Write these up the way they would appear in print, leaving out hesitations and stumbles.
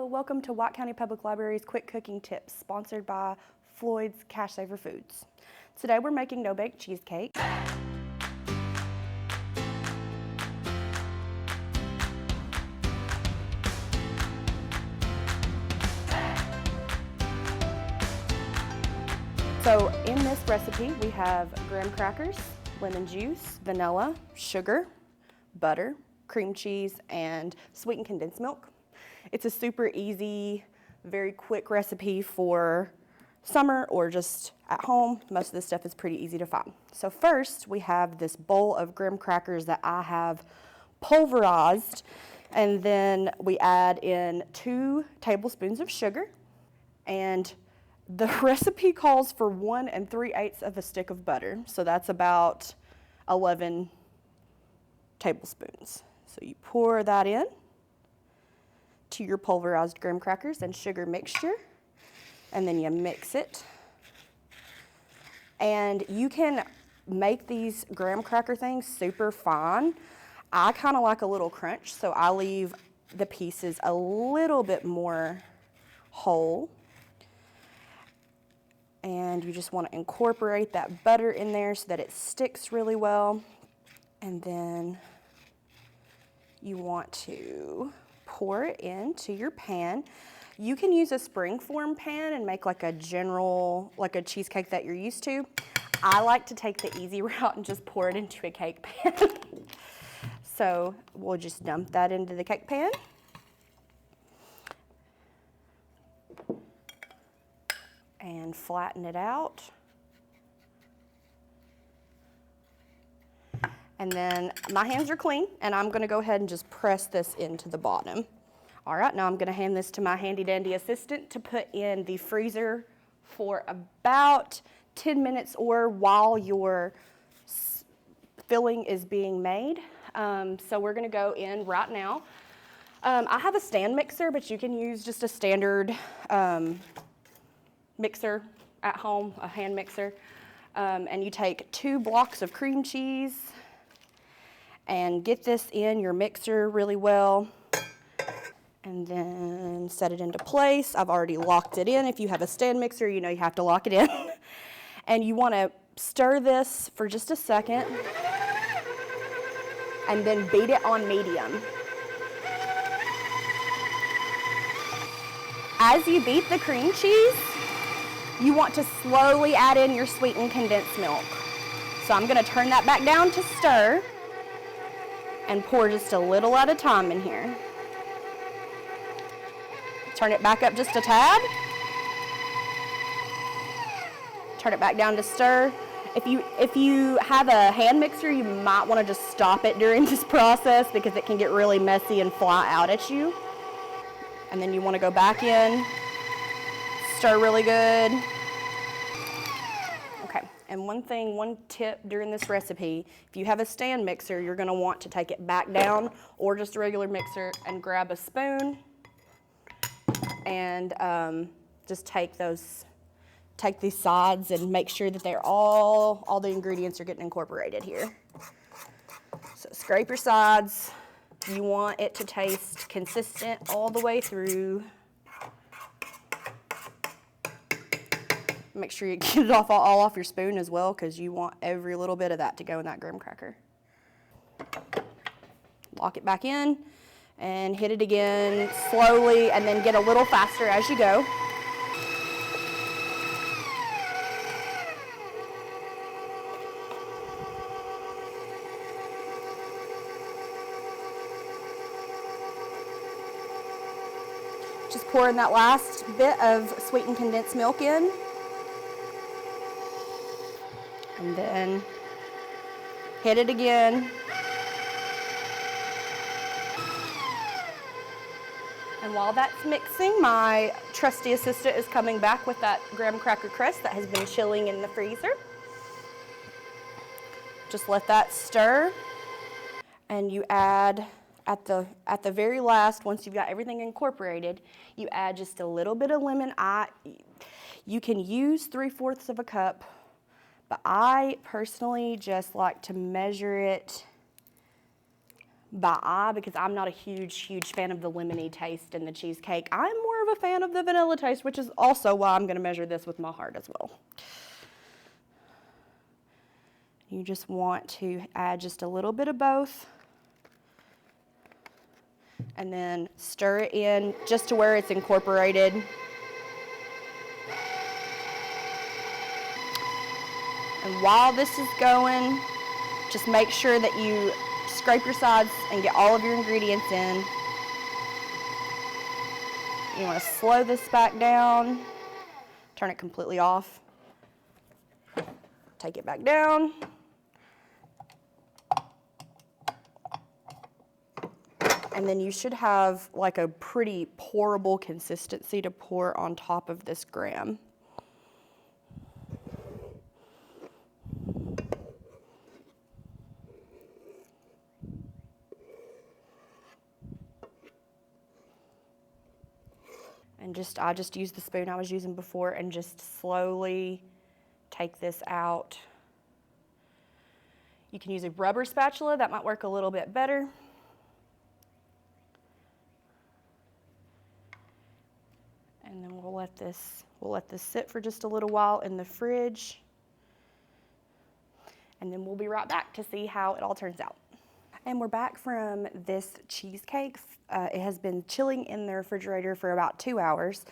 welcome to White County Public Library's Quick Cooking Tips, sponsored by Floyd's Cash Saver Foods. Today we're making no-bake cheesecake. So in this recipe we have graham crackers, lemon juice, vanilla, sugar, butter, cream cheese, and sweetened condensed milk. It's a super easy, very quick recipe for summer or just at home. Most of this stuff is pretty easy to find. So first we have this bowl of graham crackers that I have pulverized, and then we add in 2 tablespoons of sugar, and the recipe calls for 1 3/8 of a stick of butter. So that's about 11 tablespoons. So you pour that in to your pulverized graham crackers and sugar mixture, and then you mix it. And you can make these graham cracker things super fine. I kind of like a little crunch, so I leave the pieces a little bit more whole. And you just want to incorporate that butter in there so that it sticks really well. And then you want to pour it into your pan. You can use a springform pan and make like a cheesecake that you're used to. I like to take the easy route and just pour it into a cake pan. So we'll just dump that into the cake pan. And flatten it out. And then my hands are clean, and I'm gonna go ahead and just press this into the bottom. All right, now I'm gonna hand this to my handy dandy assistant to put in the freezer for about 10 minutes or while your filling is being made. So we're gonna go in right now. I have a stand mixer, but you can use just a standard mixer at home, a hand mixer. And you take 2 blocks of cream cheese and get this in your mixer really well, and then set it into place. I've already locked it in. If you have a stand mixer, you know you have to lock it in. And you want to stir this for just a second and then beat it on medium. As you beat the cream cheese, you want to slowly add in your sweetened condensed milk. So I'm going to turn that back down to stir and pour just a little at a time in here. Turn it back up just a tad. Turn it back down to stir. If you have a hand mixer, you might want to just stop it during this process because it can get really messy and fly out at you. And then you want to go back in, stir really good. Okay, and one tip during this recipe, if you have a stand mixer, you're gonna want to take it back down, or just a regular mixer, and grab a spoon and just take these sides and make sure that they're all the ingredients are getting incorporated here. So scrape your sides. You want it to taste consistent all the way through. Make sure you get it all off your spoon as well, because you want every little bit of that to go in that graham cracker. Lock it back in and hit it again slowly, and then get a little faster as you go. Just pour in that last bit of sweetened condensed milk in. And then hit it again. And while that's mixing, my trusty assistant is coming back with that graham cracker crust that has been chilling in the freezer. Just let that stir. And you add, at the very last, once you've got everything incorporated, you add just a little bit of lemon. You can use 3/4 of a cup. But I personally just like to measure it by eye because I'm not a huge fan of the lemony taste in the cheesecake. I'm more of a fan of the vanilla taste, which is also why I'm gonna measure this with my heart as well. You just want to add just a little bit of both and then stir it in just to where it's incorporated. And while this is going, just make sure that you scrape your sides and get all of your ingredients in. You want to slow this back down, turn it completely off, take it back down. And then you should have like a pretty pourable consistency to pour on top of this graham. And I just used the spoon I was using before and just slowly take this out. You can use a rubber spatula, that might work a little bit better. And then we'll let this sit for just a little while in the fridge. And then we'll be right back to see how it all turns out. And we're back from this cheesecake. It has been chilling in the refrigerator for about 2 hours.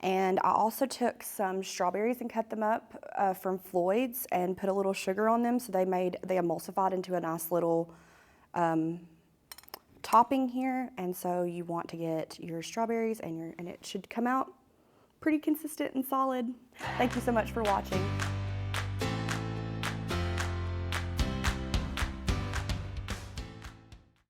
And I also took some strawberries and cut them up from Floyd's and put a little sugar on them, so they emulsified into a nice little topping here. And so you want to get your strawberries and it should come out pretty consistent and solid. Thank you so much for watching.